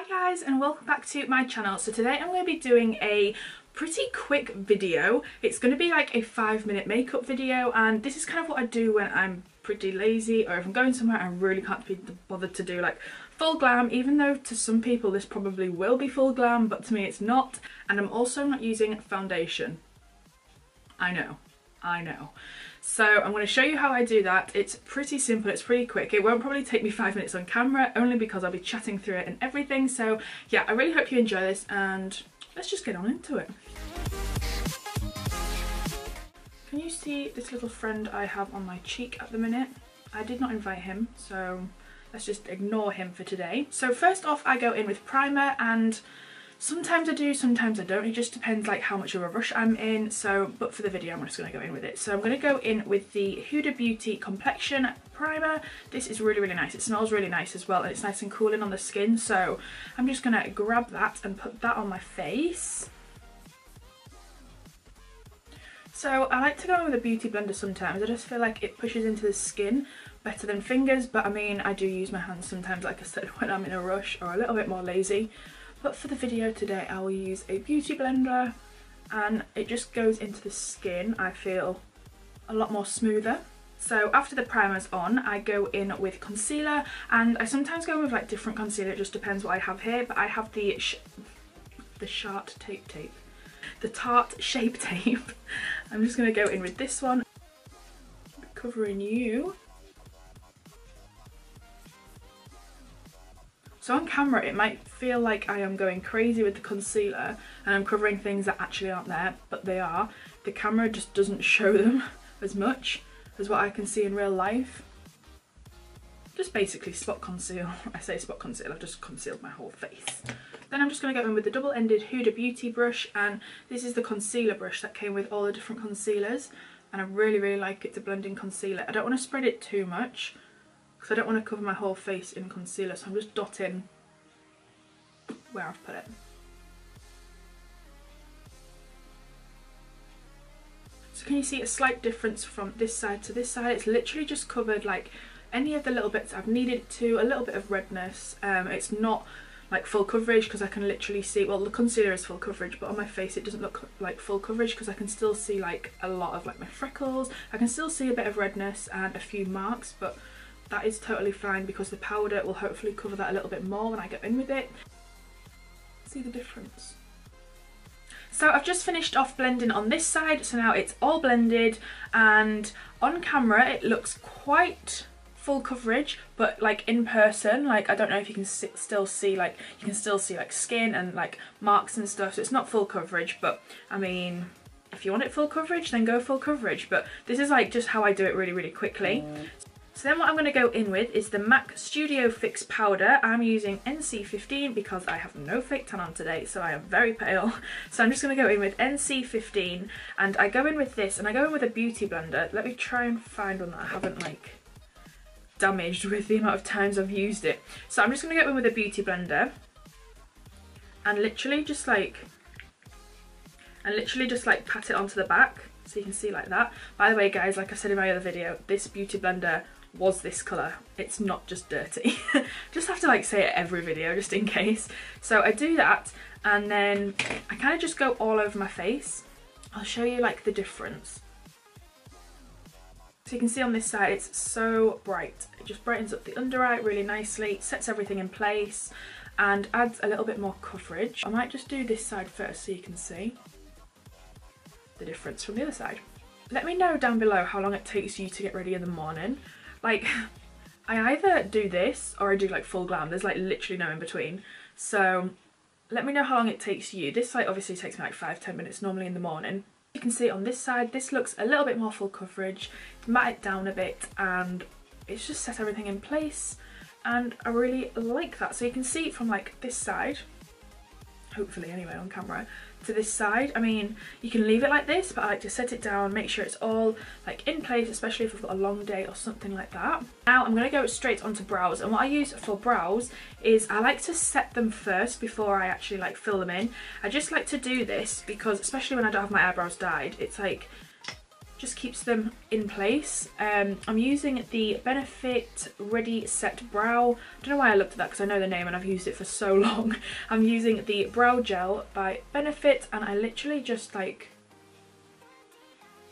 Hi guys and welcome back to my channel. So today I'm going to be doing a pretty quick video. It's going to be like a 5-minute makeup video, and this is kind of what I do when I'm pretty lazy or if I'm going somewhere I really can't be bothered to do like full glam, even though to some people this probably will be full glam, but to me it's not. And I'm also not using foundation. I know. So I'm going to show you how I do that. It's pretty simple, it's pretty quick. It won't probably take me 5 minutes on camera, only because I'll be chatting through it and everything. So yeah, I really hope you enjoy this and let's just get on into it. Can you see this little friend I have on my cheek at the minute? I did not invite him, so let's just ignore him for today. So first off, I go in with primer, and sometimes I do, sometimes I don't. It just depends like how much of a rush I'm in. So, but for the video, I'm just going to go in with it. So I'm going to go in with the Huda Beauty Complexion primer. This is really, really nice. It smells really nice as well, and it's nice and cooling on the skin. So I'm just going to grab that and put that on my face. So I like to go in with a beauty blender sometimes. I just feel like it pushes into the skin better than fingers. But I mean, I do use my hands sometimes, like I said, when I'm in a rush or a little bit more lazy. But for the video today, I will use a beauty blender, and it just goes into the skin, I feel, a lot more smoother. So after the primer's on, I go in with concealer, and I sometimes go with like different concealer. It just depends what I have here, but I have the Tarte Shape Tape. I'm just going to go in with this one, covering you. So on camera it might feel like I am going crazy with the concealer and I'm covering things that actually aren't there, but they are. The camera just doesn't show them as much as what I can see in real life. Just basically spot conceal. I say spot conceal, I've just concealed my whole face. Then I'm just going to go in with the double-ended Huda Beauty brush, and this is the concealer brush that came with all the different concealers, and I really, really like it to blend in concealer. I don't want to spread it too much because I don't want to cover my whole face in concealer, so I'm just dotting where I've put it. So can you see a slight difference from this side to this side? It's literally just covered like any of the little bits I've needed it to, a little bit of redness. It's not like full coverage because I can literally see, well, the concealer is full coverage, but on my face it doesn't look like full coverage because I can still see like a lot of like my freckles. I can still see a bit of redness and a few marks, but that is totally fine because the powder will hopefully cover that a little bit more when I go in with it. See the difference? So I've just finished off blending on this side, so now it's all blended, and on camera it looks quite full coverage, but like in person, like I don't know if you can still see, like you can still see like skin and like marks and stuff, so it's not full coverage. But I mean, if you want it full coverage, then go full coverage, but this is like just how I do it really, really quickly. So then what I'm going to go in with is the MAC Studio Fix powder. I'm using NC15 because I have no fake tan on today, so I am very pale. So I'm just going to go in with NC15, and I go in with this, and I go in with a beauty blender. Let me try and find one that I haven't like damaged with the amount of times I've used it. So I'm just going to go in with a beauty blender and literally just like pat it onto the back so you can see like that. By the way guys, like I said in my other video, this beauty blender was this colour. It's not just dirty. Just have to like say it every video just in case. So I do that, and then I kind of just go all over my face. I'll show you like the difference. So you can see on this side it's so bright. It just brightens up the under eye really nicely, sets everything in place and adds a little bit more coverage. I might just do this side first so you can see the difference from the other side. Let me know down below how long it takes you to get ready in the morning. Like, I either do this or I do like full glam. There's like literally no in between. So let me know how long it takes you. This side obviously takes me like 5-10 minutes normally in the morning. You can see on this side, this looks a little bit more full coverage, matte it down a bit, and it's just set everything in place, and I really like that. So you can see from like this side, hopefully anyway on camera, to this side. I mean, you can leave it like this, but I like to set it down, make sure it's all like in place, especially if I've got a long day or something like that. Now I'm going to go straight onto brows, and what I use for brows is I like to set them first before I actually like fill them in. I just like to do this because, especially when I don't have my eyebrows dyed, it's like just keeps them in place. I'm using the Benefit Ready Set Brow. I don't know why I looked at that because I know the name and I've used it for so long. I'm using the Brow Gel by Benefit, and I literally just like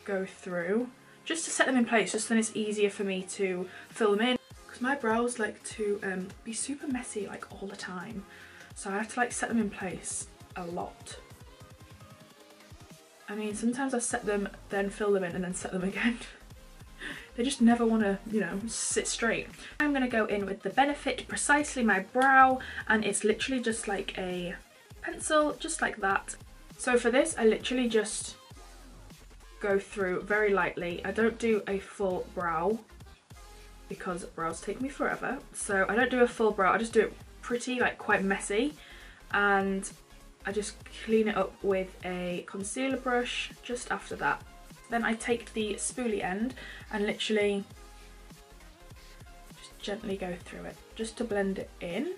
go through just to set them in place, just then it's easier for me to fill them in, because my brows like to be super messy like all the time, so I have to like set them in place a lot. I mean, sometimes I set them, then fill them in, and then set them again. They just never want to, you know, sit straight. I'm going to go in with the Benefit Precisely My Brow, and it's literally just like a pencil, just like that. So for this, I literally just go through very lightly. I don't do a full brow because brows take me forever. So I don't do a full brow, I just do it pretty, like quite messy, and I just clean it up with a concealer brush just after that. Then I take the spoolie end and literally just gently go through it, just to blend it in.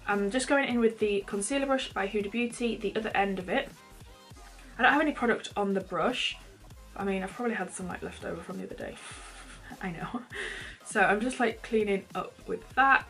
I'm just going in with the concealer brush by Huda Beauty, the other end of it. I don't have any product on the brush. I mean, I've probably had some like left over from the other day. I know. So I'm just like cleaning up with that.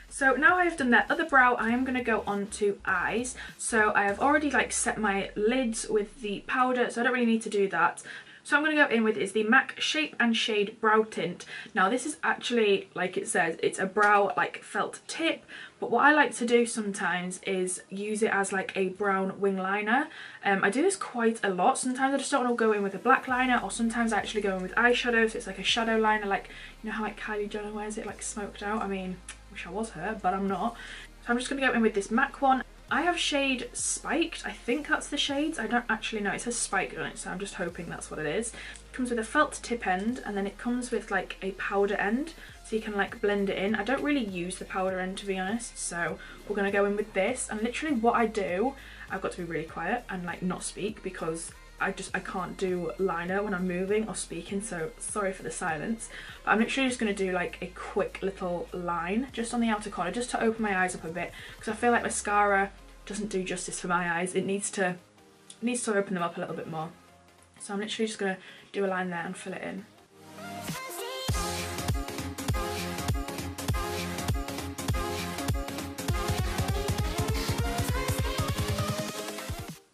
So now I have done that other brow, I am going to go on to eyes. So I have already like set my lids with the powder, so I don't really need to do that. So I'm going to go in with is the MAC Shape and Shade Brow Tint. Now this is actually, like it says, it's a brow like felt tip, but what I like to do sometimes is use it as like a brown wing liner. I do this quite a lot. Sometimes I just don't want to go in with a black liner, or sometimes I actually go in with eyeshadow, so it's like a shadow liner, like, you know how like Kylie Jenner wears it like smoked out. I mean, wish I was her, but I'm not. So I'm just going to go in with this MAC one. I have shade Spiked, I think that's the shades, I don't actually know, it says Spiked on it, so I'm just hoping that's what it is. It comes with a felt tip end, and then it comes with like a powder end, so you can like blend it in. I don't really use the powder end, to be honest, so we're going to go in with this, and literally what I do, I've got to be really quiet and like not speak, because I can't do liner when I'm moving or speaking, so sorry for the silence. But I'm literally just going to do like a quick little line just on the outer corner, just to open my eyes up a bit, because I feel like mascara doesn't do justice for my eyes. It needs to open them up a little bit more. So I'm literally just going to do a line there and fill it in.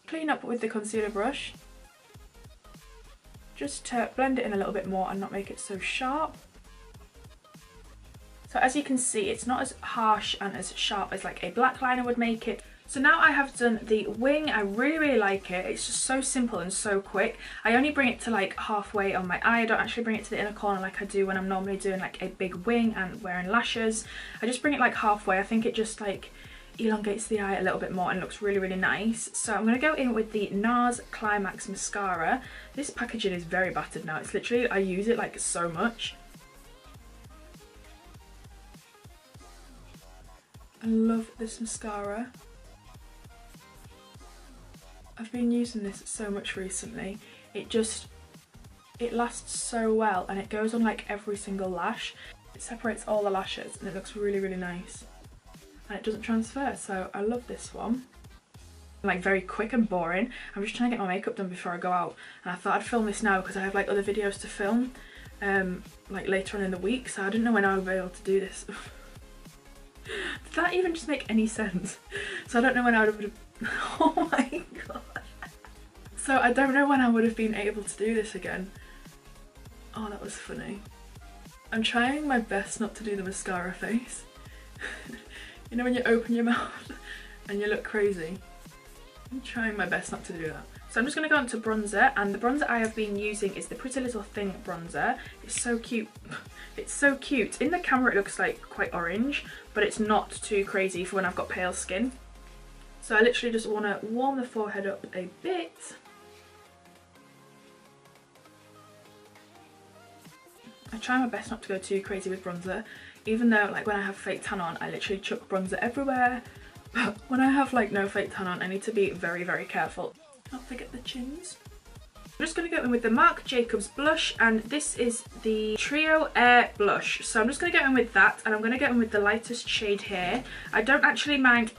Clean up with the concealer brush, just to blend it in a little bit more and not make it so sharp. So as you can see, it's not as harsh and as sharp as like a black liner would make it. So now I have done the wing. I really like it. It's just so simple and so quick. I only bring it to like halfway on my eye. I don't actually bring it to the inner corner like I do when I'm normally doing like a big wing and wearing lashes. I just bring it like halfway. I think it just like elongates the eye a little bit more and looks really, really nice. So I'm going to go in with the Nars Climax Mascara. This packaging is very battered now. It's literally, I use it like so much. I love this mascara. I've been using this so much recently. It lasts so well, and it goes on like every single lash. It separates all the lashes and it looks really, really nice. And it doesn't transfer, so I love this one. Like very quick and boring. I'm just trying to get my makeup done before I go out, and I thought I'd film this now because I have like other videos to film like later on in the week, so I didn't know when I would be able to do this. Did that even just make any sense? So I don't know when I would have... Oh my god. So I don't know when I would have been able to do this again. Oh, that was funny. I'm trying my best not to do the mascara face. You know when you open your mouth and you look crazy? I'm trying my best not to do that. So I'm just going to go on to bronzer, and the bronzer I have been using is the Pretty Little Thing bronzer. It's so cute. It's so cute. In the camera it looks like quite orange, but it's not too crazy for when I've got pale skin. So I literally just want to warm the forehead up a bit. I try my best not to go too crazy with bronzer, even though like when I have fake tan on I literally chuck bronzer everywhere, but when I have like no fake tan on I need to be very, very careful. Not forget the chins. I'm just going to go in with the Marc Jacobs blush, and this is the Trio Air blush. So I'm just going to go in with that, and I'm going to go in with the lightest shade here. I don't actually mind...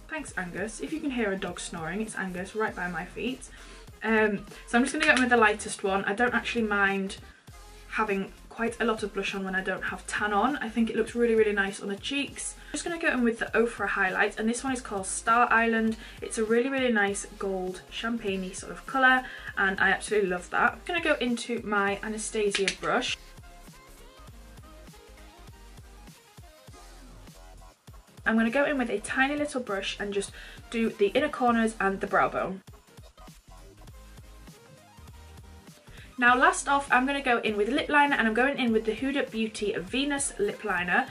Thanks Angus. If you can hear a dog snoring, it's Angus right by my feet. So I'm just going to go in with the lightest one. I don't actually mind having quite a lot of blush on when I don't have tan on. I think it looks really, really nice on the cheeks. I'm just going to go in with the Oprah Highlight, and this one is called Star Island. It's a really, really nice gold champagne-y sort of colour, and I absolutely love that. I'm going to go into my Anastasia brush. I'm going to go in with a tiny little brush and just do the inner corners and the brow bone. Now last off, I'm going to go in with lip liner, and I'm going in with the Huda Beauty Venus lip liner.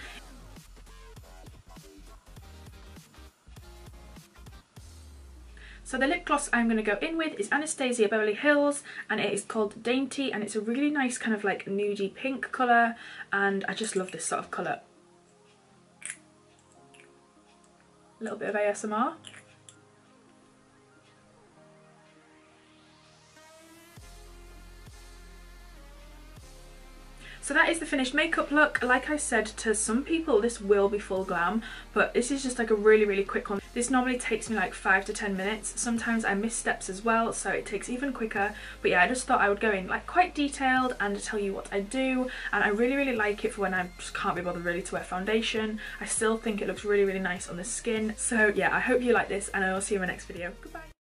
So the lip gloss I'm going to go in with is Anastasia Beverly Hills, and it is called Dainty, and it's a really nice kind of like nudie pink colour, and I just love this sort of colour. A little bit of ASMR. So that is the finished makeup look. Like I said, to some people this will be full glam, but this is just like a really, really quick one. This normally takes me like 5 to 10 minutes. Sometimes I miss steps as well, so it takes even quicker. But yeah, I just thought I would go in like quite detailed and tell you what I do. And I really, really like it for when I just can't be bothered really to wear foundation. I still think it looks really, really nice on the skin. So yeah, I hope you like this, and I will see you in my next video. Goodbye.